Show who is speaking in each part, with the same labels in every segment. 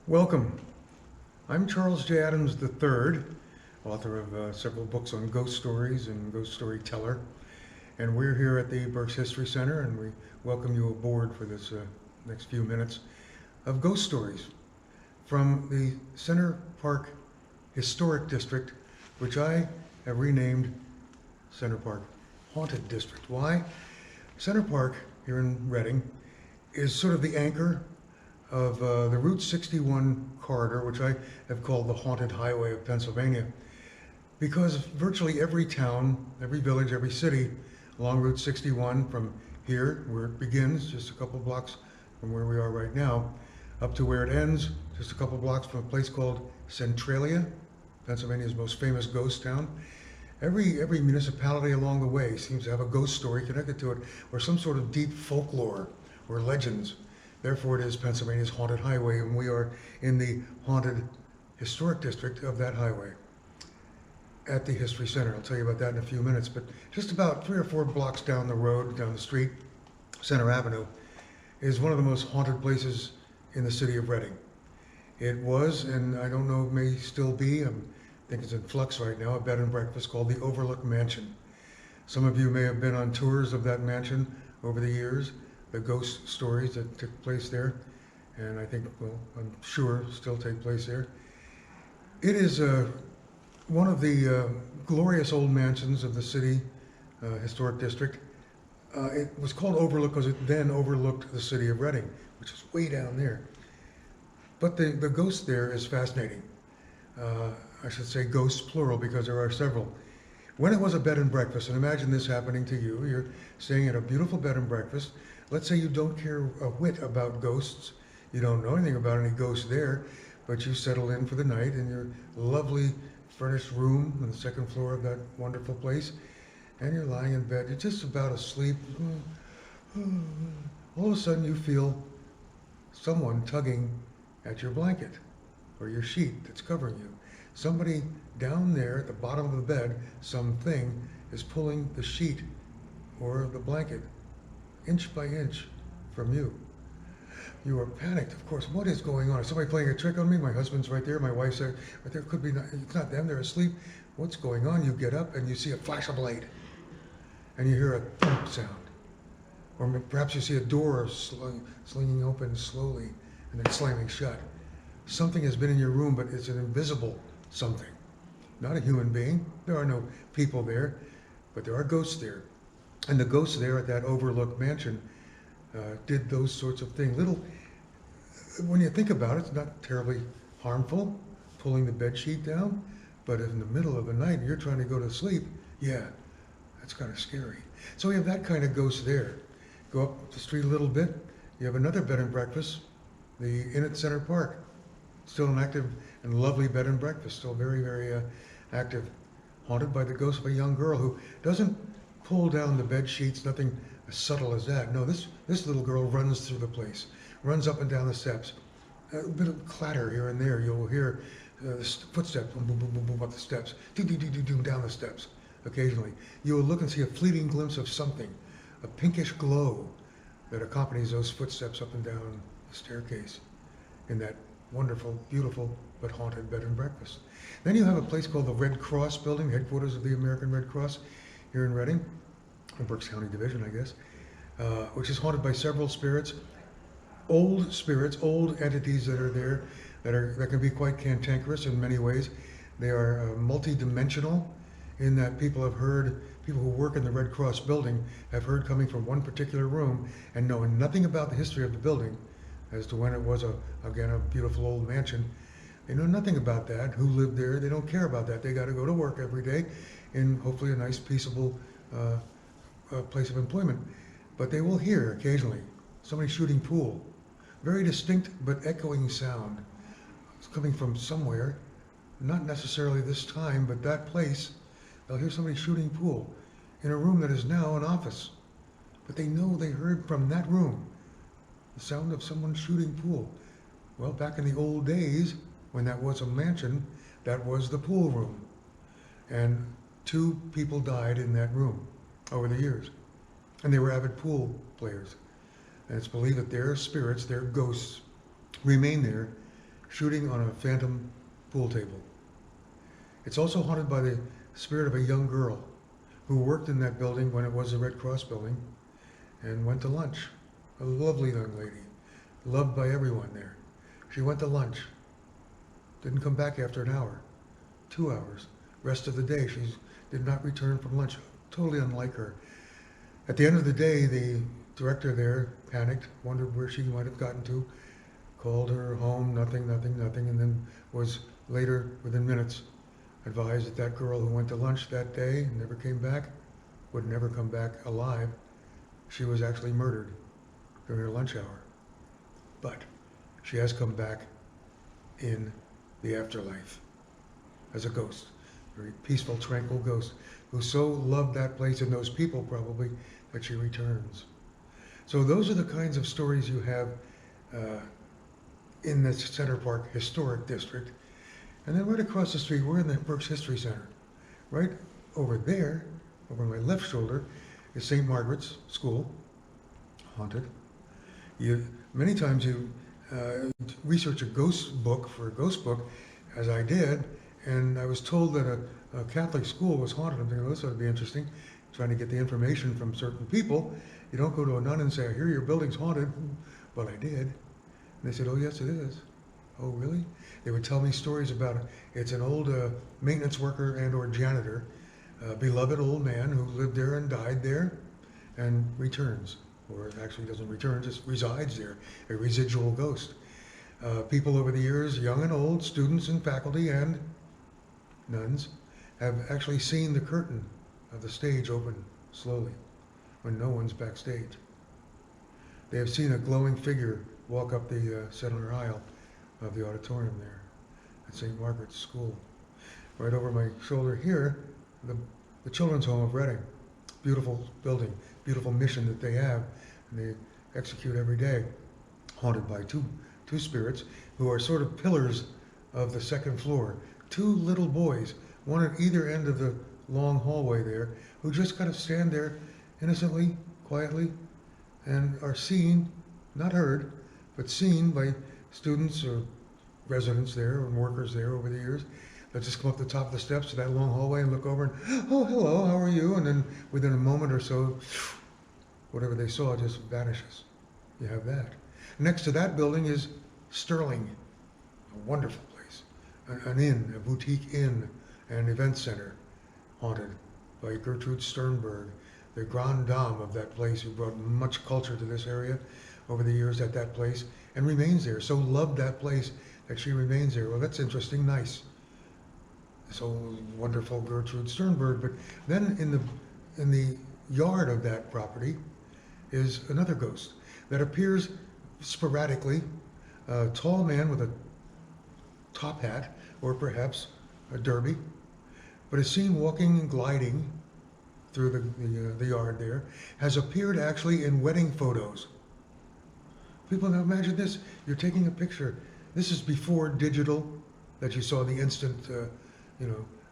Speaker 1: Welcome. I'm Charles J. Adams III, author of several books on ghost stories and ghost storyteller. And we're here at the Berks History Center, and we welcome you aboard for this next few minutes of ghost stories from the Center Park Historic District, which I have renamed Center Park Haunted District. Why? Center Park here in Reading is sort of the anchor of the Route 61 corridor, which I have called the Haunted Highway of Pennsylvania, because virtually every town, every village, every city along Route 61 from here, where it begins, just a couple blocks from where we are right now, up to where it ends, just a couple blocks from a place called Centralia, Pennsylvania's most famous ghost town. Every municipality along the way seems to have a ghost story connected to it, or some sort of deep folklore or legends. Therefore, it is Pennsylvania's haunted highway, and we are in the haunted historic district of that highway at the History Center. I'll tell you about that in a few minutes, but just about 3 or 4 blocks down the road, down the street, Center Avenue, is one of the most haunted places in the city of Reading. It was, and I don't know, it may still be, I think it's in flux right now, a bed and breakfast called the Overlook Mansion. Some of you may have been on tours of that mansion over the years, the ghost stories that took place there, and I think, well, I'm sure still take place there. It is one of the glorious old mansions of the city historic district. It was called Overlook because it then overlooked the city of Reading, which is way down there. But the ghost there is fascinating. I should say ghosts plural because there are several. When it was a bed and breakfast, and imagine this happening to you, you're staying at a beautiful bed and breakfast. Let's say you don't care a whit about ghosts, you don't know anything about any ghosts there, but you settle in for the night in your lovely furnished room on the second floor of that wonderful place, and you're lying in bed, you're just about asleep. All of a sudden you feel someone tugging at your blanket or your sheet that's covering you. Somebody down there at the bottom of the bed, something is pulling the sheet or the blanket inch by inch from you. You are panicked, of course. What is going on? Is somebody playing a trick on me? My husband's right there, my wife's there, but there could be not, it's not them, they're asleep. What's going on? You get up and you see a flash of light and you hear a thump sound. Or perhaps you see a door slinging open slowly and then slamming shut. Something has been in your room, but it's an invisible something. Not a human being. There are no people there, but there are ghosts there. And the ghosts there at that Overlook Mansion did those sorts of things. When you think about it, it's not terribly harmful, pulling the bed sheet down, but in the middle of the night, you're trying to go to sleep, yeah, that's kind of scary. So we have that kind of ghost there. Go up the street a little bit, you have another bed and breakfast, the Inn at Center Park. Still an active and lovely bed and breakfast, still very, very active. Haunted by the ghost of a young girl who doesn't pull down the bed sheets, nothing as subtle as that. No, this little girl runs through the place, runs up and down the steps. A bit of clatter here and there. You'll hear footsteps, boom, boom, boom, boom, boom, up the steps, do, down the steps. Occasionally, you'll look and see a fleeting glimpse of something, a pinkish glow that accompanies those footsteps up and down the staircase in that wonderful, beautiful, but haunted bed and breakfast. Then you have a place called the Red Cross Building, headquarters of the American Red Cross here in Reading, in Berks County Division, I guess, which is haunted by several spirits, old entities that are there, that can be quite cantankerous in many ways. They are multi-dimensional in that people who work in the Red Cross Building have heard coming from one particular room and knowing nothing about the history of the building as to when it was, again, a beautiful old mansion. They know nothing about that, who lived there. They don't care about that. They got to go to work every day in hopefully a nice, peaceable place of employment. But they will hear occasionally somebody shooting pool. Very distinct but echoing sound. It's coming from somewhere, not necessarily this time, but that place. They'll hear somebody shooting pool in a room that is now an office. But they know they heard from that room the sound of someone shooting pool. Well, back in the old days, when that was a mansion, that was the pool room. And 2 people died in that room over the years. And they were avid pool players. And it's believed that their spirits, their ghosts, remain there shooting on a phantom pool table. It's also haunted by the spirit of a young girl who worked in that building when it was the Red Cross building and went to lunch. A lovely young lady, loved by everyone there. She went to lunch, didn't come back after an hour, 2 hours. Rest of the day, she did not return from lunch. Totally unlike her. At the end of the day, the director there panicked, wondered where she might have gotten to, called her home, nothing, and then was later, within minutes, advised that that girl who went to lunch that day and never came back would never come back alive. She was actually murdered during her lunch hour. But she has come back in the afterlife as a ghost, a very peaceful, tranquil ghost who so loved that place and those people probably that she returns. So those are the kinds of stories you have in the Center Park Historic District. And then right across the street, we're in the Berks History Center. Right over there, over my left shoulder, is St. Margaret's School, haunted. Many times you research a ghost book for a ghost book, as I did, and I was told that a Catholic school was haunted. I'm thinking, oh, this ought to be interesting, trying to get the information from certain people. You don't go to a nun and say, I hear your building's haunted. Well, I did. And they said, oh, yes, it is. Oh, really? They would tell me stories about it. It's an old maintenance worker and or janitor, a beloved old man who lived there and died there and returns, or actually doesn't return, just resides there, a residual ghost. People over the years, young and old, students and faculty and nuns, have actually seen the curtain of the stage open slowly when no one's backstage. They have seen a glowing figure walk up the center aisle of the auditorium there at St. Margaret's School. Right over my shoulder here, the Children's Home of Reading. Beautiful building, beautiful mission that they have, and they execute every day. Haunted by two spirits who are sort of pillars of the second floor. Two little boys, one at either end of the long hallway there, who just kind of stand there innocently, quietly, and are seen, not heard, but seen by students or residents there and workers there over the years that just come up the top of the steps to that long hallway and look over and, oh, hello, how are you? And then within a moment or so, whatever they saw just vanishes. You have that. Next to that building is Sterling, a wonderful place, an inn, a boutique inn and event center, haunted by Gertrude Sternberg, the grande dame of that place who brought much culture to this area over the years at that place and remains there. So loved that place that she remains there. Well, that's interesting, nice. So wonderful Gertrude Sternberg. But then in the yard of that property is another ghost that appears sporadically, a tall man with a top hat or perhaps a derby, but is seen walking and gliding through the yard there, has appeared actually in wedding photos. People, now imagine this, you're taking a picture. This is before digital, that you saw the instant,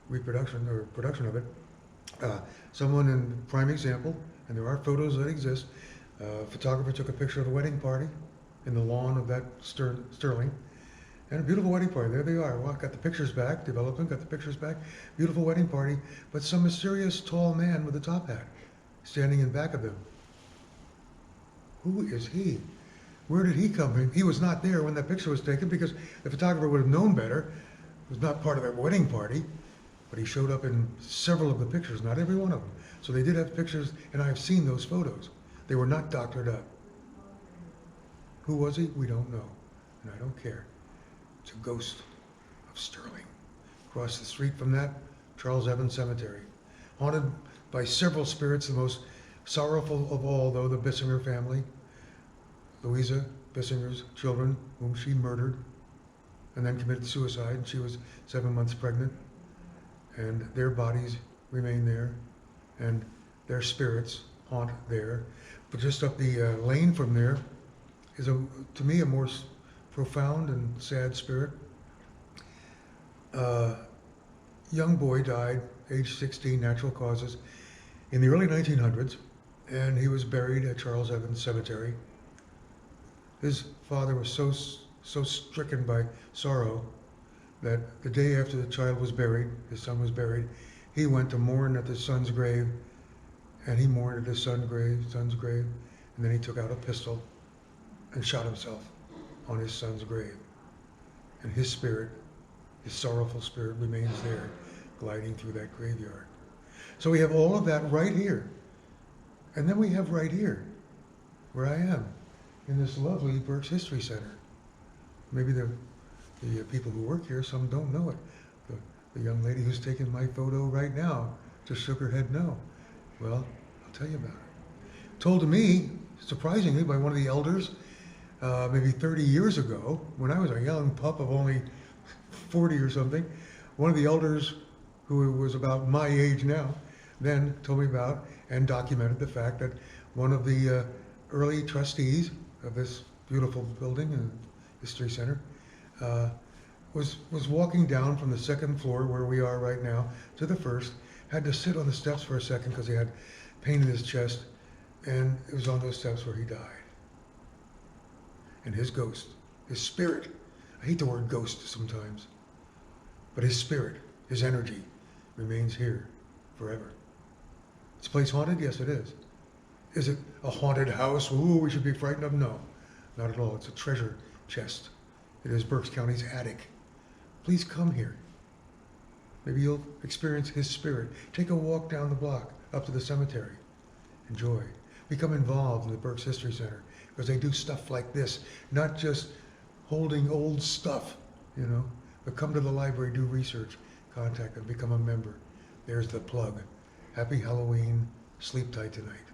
Speaker 1: reproduction or production of it. Someone in prime example, and there are photos that exist, a photographer took a picture of a wedding party in the lawn of that Sterling, and a beautiful wedding party. There they are. Well, got the pictures back, development, got the pictures back. Beautiful wedding party, but some mysterious tall man with a top hat standing in back of them. Who is he? Where did he come from? He was not there when that picture was taken because the photographer would have known better. It was not part of that wedding party, but he showed up in several of the pictures, not every one of them. So they did have pictures, and I've seen those photos. They were not doctored up. Who was he? We don't know, and I don't care. It's a ghost of Sterling. Across the street from that, Charles Evans Cemetery. Haunted by several spirits, the most sorrowful of all, though, the Bissinger family. Louisa Bissinger's children, whom she murdered, and then committed suicide. She was 7 months pregnant, and their bodies remain there, and their spirits haunt there. But just up the lane from there is, to me, a more profound and sad spirit. Young boy died, age 16, natural causes, in the early 1900s, and he was buried at Charles Evans Cemetery. His father was so so stricken by sorrow that the day after the child was buried, his son was buried, he went to mourn at the son's grave, and he mourned at his son's grave, and then he took out a pistol and shot himself on his son's grave. And his spirit, his sorrowful spirit, remains there, gliding through that graveyard. So we have all of that right here. And then we have right here, where I am, in this lovely Berks History Center. Maybe the people who work here, some don't know it. The young lady who's taking my photo right now just shook her head no. Well, I'll tell you about it. Told to me, surprisingly, by one of the elders, maybe 30 years ago, when I was a young pup of only 40 or something, one of the elders who was about my age now, then told me about and documented the fact that one of the early trustees of this beautiful building and history center was walking down from the second floor where we are right now to the first, had to sit on the steps for a second because he had pain in his chest, and it was on those steps where he died. And his ghost, his spirit, I hate the word ghost sometimes, but his spirit, his energy, remains here forever. Is this place haunted? Yes, it is. Is it a haunted house? Ooh, we should be frightened of? No, not at all. It's a treasure chest. It is Berks County's attic. Please come here. Maybe you'll experience his spirit. Take a walk down the block up to the cemetery. Enjoy. Become involved in the Berks History Center because they do stuff like this, not just holding old stuff, but come to the library, do research, contact them, become a member. There's the plug. Happy Halloween. Sleep tight tonight.